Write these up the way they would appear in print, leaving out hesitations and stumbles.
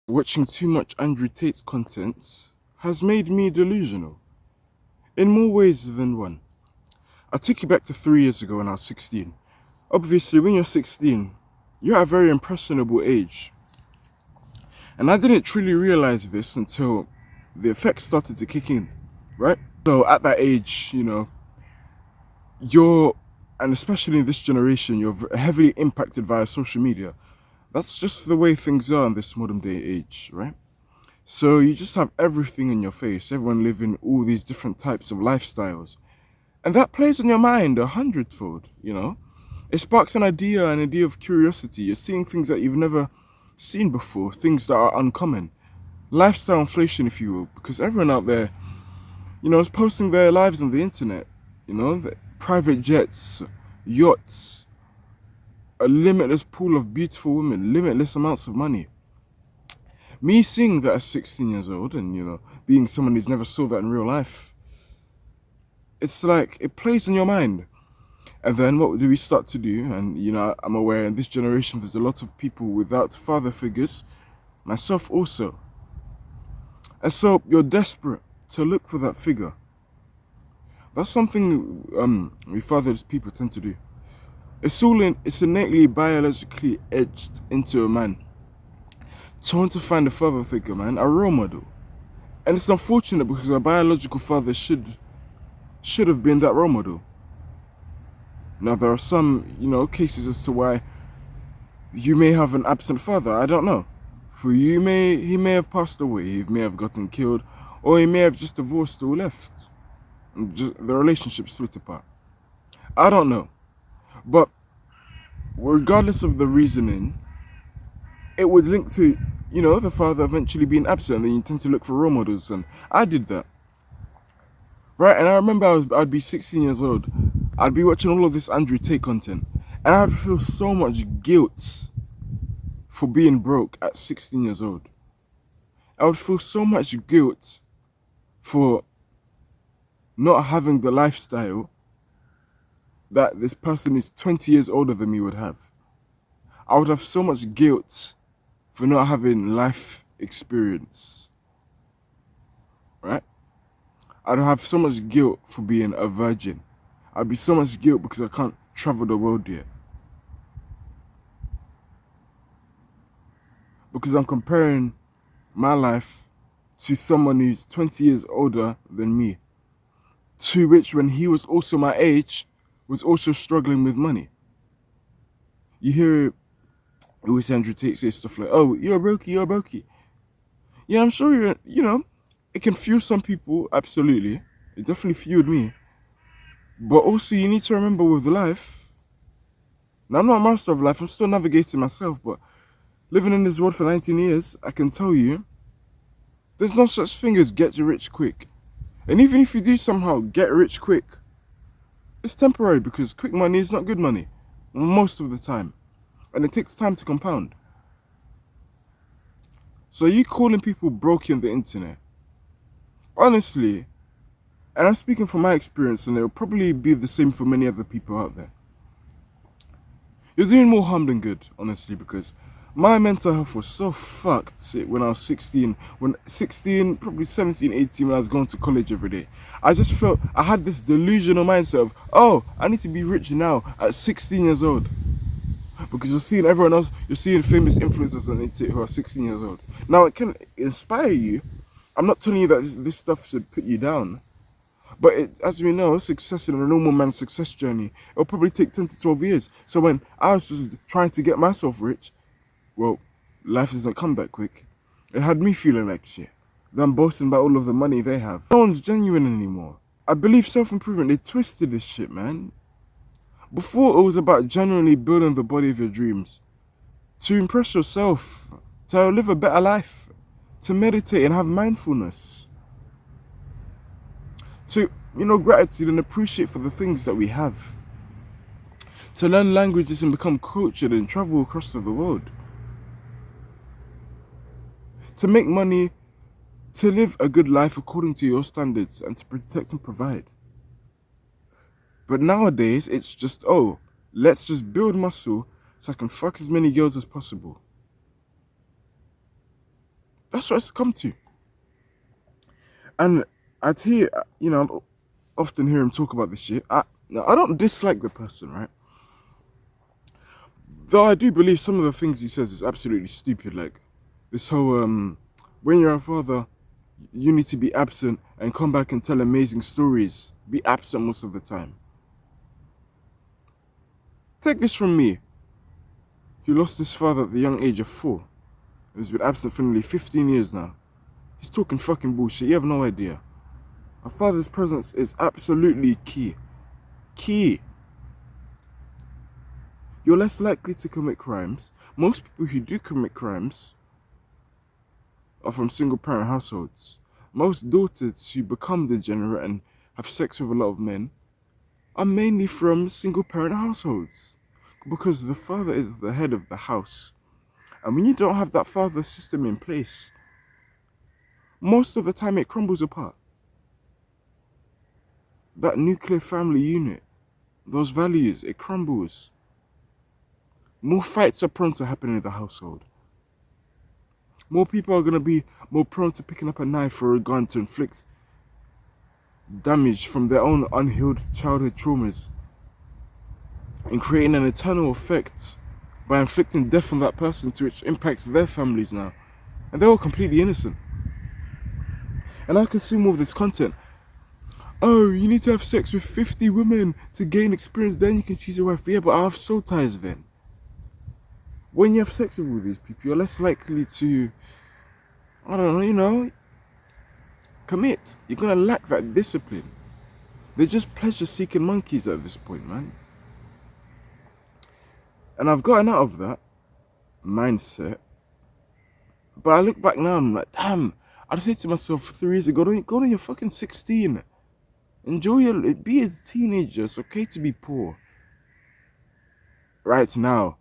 Watching too much Andrew Tate's content has made me delusional in more ways than one. I'll take you back to 3 years ago when I was 16. Obviously, when you're 16, you're at a very impressionable age. And I didn't truly realize this until the effects started to kick in, right? So at that age, and especially in this generation, you're heavily impacted via social media. That's just the way things are in this modern day age, right? So you just have everything in your face, everyone living all these different types of lifestyles. And that plays on your mind 100-fold. It sparks an idea of curiosity. You're seeing things that you've never seen before, things that are uncommon. Lifestyle inflation, if you will, because everyone out there, is posting their lives on the internet. The private jets, yachts, a limitless pool of beautiful women, limitless amounts of money. Me seeing that at 16 years old and, being someone who's never saw that in real life, it's like it plays in your mind. And then what do we start to do? And, I'm aware in this generation there's a lot of people without father figures, myself also. And so you're desperate to look for that figure. That's something we fatherless people tend to do. It's innately biologically etched into a man to want to find a father figure, man, a role model. And it's unfortunate because our biological father should have been that role model. Now there are some, cases as to why you may have an absent father. I don't know. For you, he may have passed away, he may have gotten killed, or he may have just divorced or left. And the relationship split apart. I don't know. But regardless of the reasoning, it would link to, the father eventually being absent, and then you tend to look for role models, and I did that. Right, and I remember I'd be 16 years old, I'd be watching all of this Andrew Tate content, and I'd feel so much guilt for being broke at 16 years old. I would feel so much guilt for not having the lifestyle that this person who's 20 years older than me would have. I would have so much guilt for not having life experience, right? I'd have so much guilt for being a virgin. I'd be so much guilt because I can't travel the world yet. Because I'm comparing my life to someone who's 20 years older than me, to which when he was also my age, was also struggling with money. You hear always Andrew Tate say stuff like, oh, you're a brokey. Yeah, I'm sure it can fuel some people, absolutely. It definitely fueled me. But also you need to remember with life, now I'm not a master of life, I'm still navigating myself, but living in this world for 19 years, I can tell you, there's no such thing as get rich quick. And even if you do somehow get rich quick, it's temporary because quick money is not good money, most of the time. And it takes time to compound. So you calling people broke on the internet, honestly, and I'm speaking from my experience, and it'll probably be the same for many other people out there, you're doing more harm than good, honestly, because my mental health was so fucked when I was 16, probably 17, 18, when I was going to college every day. I just felt I had this delusional mindset of, oh, I need to be rich now at 16 years old. Because you're seeing everyone else, you're seeing famous influencers on it who are 16 years old. Now, it can inspire you. I'm not telling you that this stuff should put you down. But as we know, success in a normal man's success journey, it'll probably take 10 to 12 years. So when I was just trying to get myself rich, well, life doesn't come that quick. It had me feeling like shit. Them boasting about all of the money they have. No one's genuine anymore. I believe self-improvement, they twisted this shit, man. Before, it was about genuinely building the body of your dreams. To impress yourself. To live a better life. To meditate and have mindfulness. To, gratitude and appreciate for the things that we have. To learn languages and become cultured and travel across the world. To make money, to live a good life according to your standards and to protect and provide. But nowadays, it's just, oh, let's just build muscle so I can fuck as many girls as possible. That's what it's come to. And I'd hear, I often hear him talk about this shit. Now, I don't dislike the person, right? Though I do believe some of the things he says is absolutely stupid. Like this whole, when you're a father, you need to be absent and come back and tell amazing stories. Be absent most of the time. Take this from me. He lost his father at the young age of 4. He's been absent for nearly 15 years now. He's talking fucking bullshit. You have no idea. A father's presence is absolutely key. Key. You're less likely to commit crimes. Most people who do commit crimes are from single parent households. Most daughters who become degenerate and have sex with a lot of men are mainly from single parent households. Because the father is the head of the house. And when you don't have that father system in place, most of the time it crumbles apart. That nuclear family unit, those values, it crumbles. More fights are prone to happening in the household. More people are going to be more prone to picking up a knife or a gun to inflict damage from their own unhealed childhood traumas and creating an eternal effect by inflicting death on that person, to which impacts their families now. And they're all completely innocent. And I consume all of this content. Oh, you need to have sex with 50 women to gain experience, then you can choose your wife. Yeah, but I have soul ties then. When you have sex with all these people, you're less likely to, I don't know, commit. You're going to lack that discipline. They're just pleasure-seeking monkeys at this point, man. And I've gotten out of that mindset. But I look back now and I'm like, damn, I'd say to myself 3 years ago, go when you're fucking 16. Be a teenager. It's okay to be poor. Right now.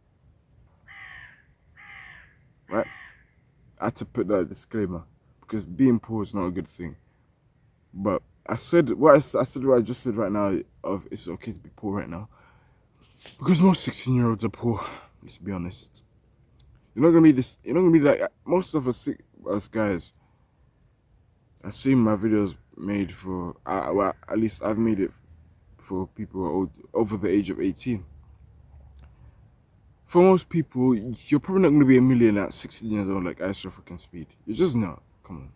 Right? I had to put that disclaimer. Because being poor is not a good thing. But I said what I just said right now, of it's okay to be poor right now. Because most 16-year-olds are poor, let's be honest. You're not gonna be like most of us guys. I've seen my videos made for, well, at least I've made it for people who are old, over the age of 18. For most people, you're probably not gonna be a millionaire at 16 years old like ice your fucking speed. You're just not. Come on.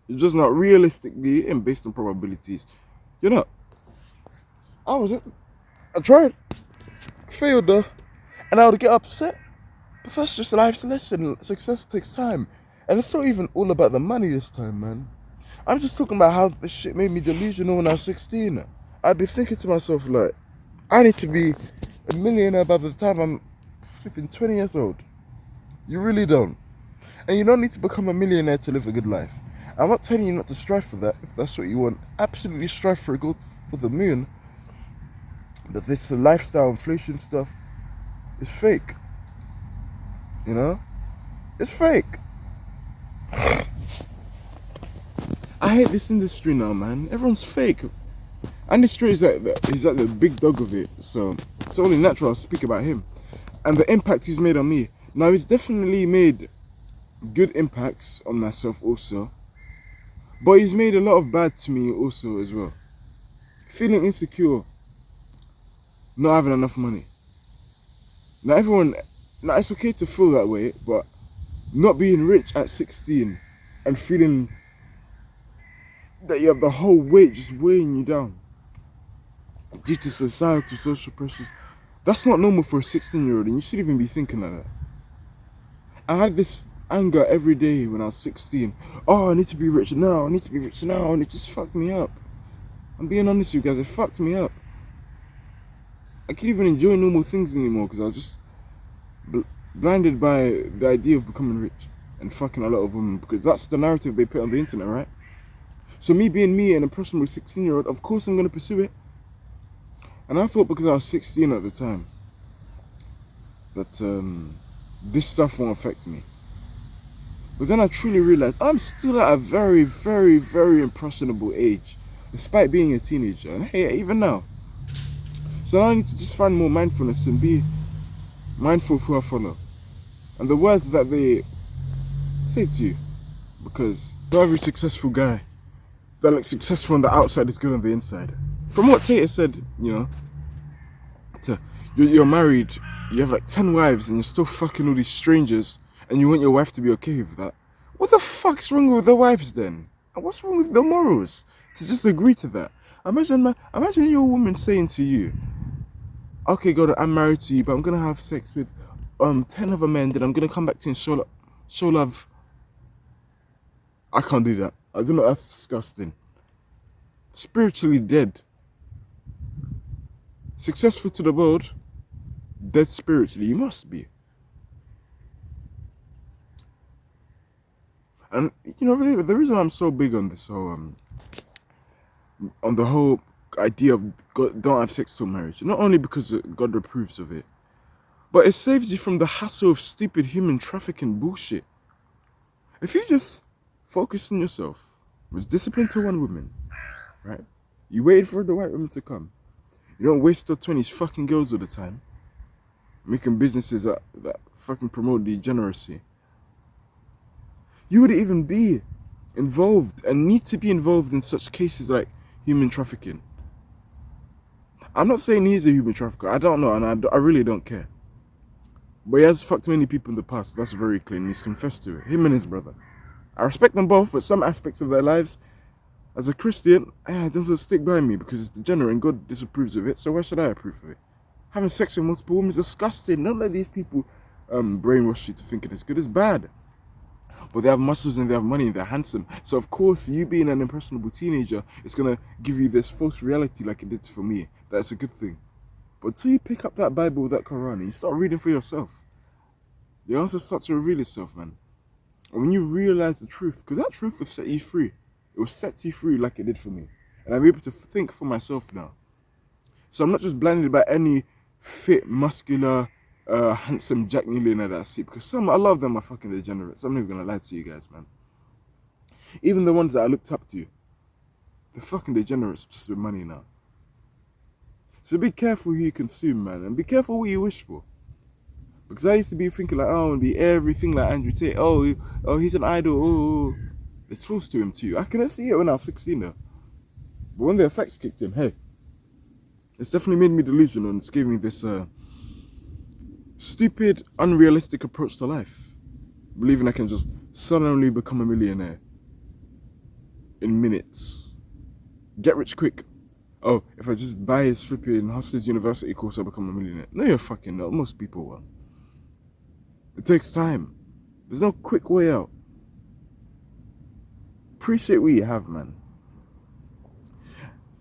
You're just not, realistically and based on probabilities. You're not. I tried. I failed though. And I would get upset. But that's just life's lesson. Success takes time. And it's not even all about the money this time, man. I'm just talking about how this shit made me delusional when I was 16. I'd be thinking to myself, like, I need to be a millionaire by the time I'm flipping 20 years old. You really don't. And you don't need to become a millionaire to live a good life. I'm not telling you not to strive for that. If that's what you want, absolutely strive for a goal for the moon. But this lifestyle inflation stuff is fake. You know? It's fake. I hate this industry now, man. Everyone's fake. And this straight is like the big dog of it. So it's only natural I'll speak about him. And the impact he's made on me. Now, he's definitely made good impacts on myself also. But he's made a lot of bad to me also as well. Feeling insecure. Not having enough money. Now it's okay to feel that way, but not being rich at 16 and feeling that you have the whole weight just weighing you down due to societal, social pressures, that's not normal for a 16-year-old, and you shouldn't even be thinking like that. I had this anger every day when I was 16. Oh, I need to be rich now, and it just fucked me up. I'm being honest with you guys, it fucked me up. I can't even enjoy normal things anymore because I was just blinded by the idea of becoming rich and fucking a lot of women, because that's the narrative they put on the internet, right? So me being me and a person with 16-year-old, of course I'm going to pursue it. And I thought because I was 16 at the time that this stuff won't affect me. But then I truly realized I'm still at a very, very, very impressionable age, despite being a teenager. And hey, even now. So now I need to just find more mindfulness and be mindful of who I follow. And the words that they say to you. because not every successful guy that looks successful on the outside is good on the inside. From what Tate said, to, you're married, you have like 10 wives, and you're still fucking all these strangers, and you want your wife to be okay with that. What the fuck's wrong with the wives then? And what's wrong with the morals to just agree to that? Imagine your woman saying to you, okay, God, I'm married to you, but I'm gonna have sex with 10 other men, then I'm gonna come back to you and show love. I can't do that. I don't know, that's disgusting. Spiritually dead. Successful to the world, dead spiritually. You must be. And the reason I'm so big on this whole on the whole idea of God, don't have sex till marriage, not only because God reproves of it, but it saves you from the hassle of stupid human trafficking bullshit. If you just focus on yourself, was disciplined to one woman, right? You waited for the right woman to come. You don't waste your 20s fucking girls all the time, making businesses that fucking promote degeneracy. You wouldn't even be involved and need to be involved in such cases like human trafficking. I'm not saying he's a human trafficker. I don't know, and I really don't care. But he has fucked many people in the past. That's very clear, and he's confessed to it. Him and his brother. I respect them both, but some aspects of their lives, as a Christian, it doesn't stick by me because it's degenerate and God disapproves of it. So why should I approve of it? Having sex with multiple women is disgusting. Don't let these people brainwash you to thinking it's good. It's bad. But they have muscles and they have money and they're handsome. So of course, you being an impressionable teenager, it's gonna give you this false reality like it did for me. That's a good thing. But until you pick up that Bible, that Quran, and you start reading for yourself, the answer starts to reveal itself, man. And when you realize the truth, because that truth will set you free. It will set you free like it did for me. And I'm able to think for myself now. So I'm not just blinded by any fit, muscular, handsome Jack millionaire that I see. Because a lot of them are fucking degenerates. I'm not even going to lie to you guys, man. Even the ones that I looked up to, they're fucking degenerates just with money now. So be careful who you consume, man. And be careful what you wish for. Because I used to be thinking like, oh, I want to be everything like Andrew Tate. Oh, he's an idol. Oh. It's close to him too. I couldn't see it when I was 16 though. But when the effects kicked in, hey, it's definitely made me delusional and it's gave me this stupid, unrealistic approach to life. Believing I can just suddenly become a millionaire in minutes. Get rich quick. Oh, if I just buy his flipping Hustlers University course, I'll become a millionaire. No, you're fucking not. Most people will. It takes time. There's no quick way out. Appreciate what you have, man.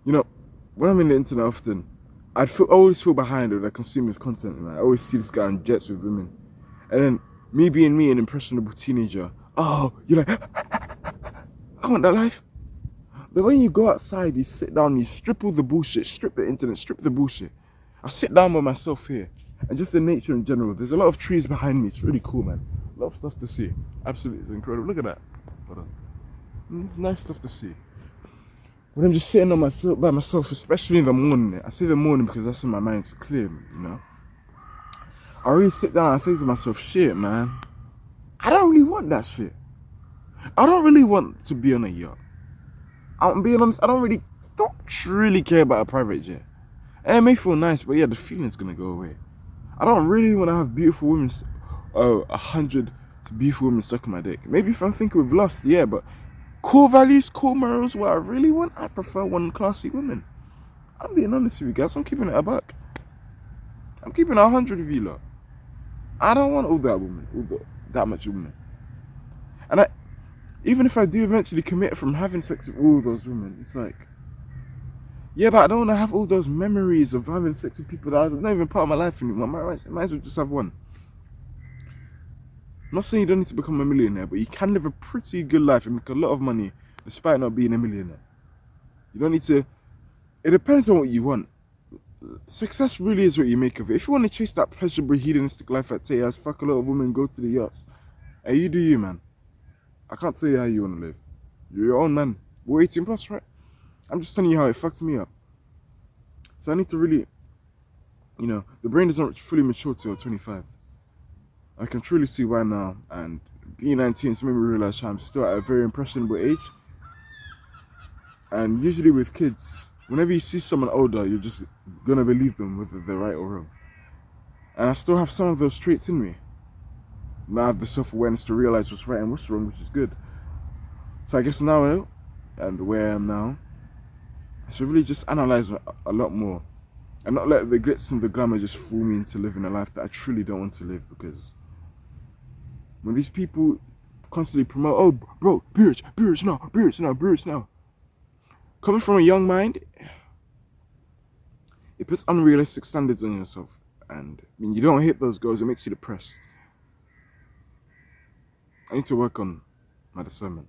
When I'm in the internet often, I always feel behind when I consume his content, man. I always see this guy on jets with women. And then me being me, an impressionable teenager, oh, you're like, I want that life. But when you go outside, you sit down, you strip all the bullshit, strip the internet, strip the bullshit. I sit down by myself here. And just the nature in general. There's a lot of trees behind me. It's really cool, man. A lot of stuff to see. Absolutely, it's incredible. Look at that. Hold on. It's nice stuff to see. When I'm just sitting by myself, especially in the morning. I say the morning because that's when my mind's clear, I really sit down and think to myself, shit, man. I don't really want that shit. I don't really want to be on a yacht. I'm being honest, I don't really care about a private jet. And it may feel nice, but yeah, the feeling's gonna go away. I don't really want to have beautiful women, 100 beautiful women sucking my dick. Maybe if I'm thinking with lust, yeah, but core values, core morals, what I really want, I prefer one classy woman. I'm being honest with you guys, I'm keeping it a buck. I'm keeping 100 of you lot. I don't want all that woman, that much women. And even if I do eventually commit from having sex with all those women, it's like, yeah, but I don't want to have all those memories of having sex with people that are not even part of my life anymore. Might as well just have one. I'm not saying you don't need to become a millionaire, but you can live a pretty good life and make a lot of money despite not being a millionaire. You don't need to. It depends on what you want. Success really is what you make of it. If you want to chase that pleasurable hedonistic life at Tate, fuck a lot of women, go to the yachts. Hey, you do you, man. I can't tell you how you want to live. You're your own man. We're 18 plus, right? I'm just telling you how it fucks me up. So I need to really, the brain is not fully mature till 25. I can truly see why now, and being 19 has made me realize I'm still at a very impressionable age. And usually with kids, whenever you see someone older, you're just gonna believe them whether they're right or wrong. And I still have some of those traits in me. Now I have the self-awareness to realize what's right and what's wrong, which is good. So I guess now, and where I am now, I should really just analyze a lot more. And not let the glitz and the glamour just fool me into living a life that I truly don't want to live. Because when these people constantly promote, oh bro, be rich now, be rich now, be rich now. Coming from a young mind, it puts unrealistic standards on yourself. And when you don't hit those goals, it makes you depressed. I need to work on my discernment.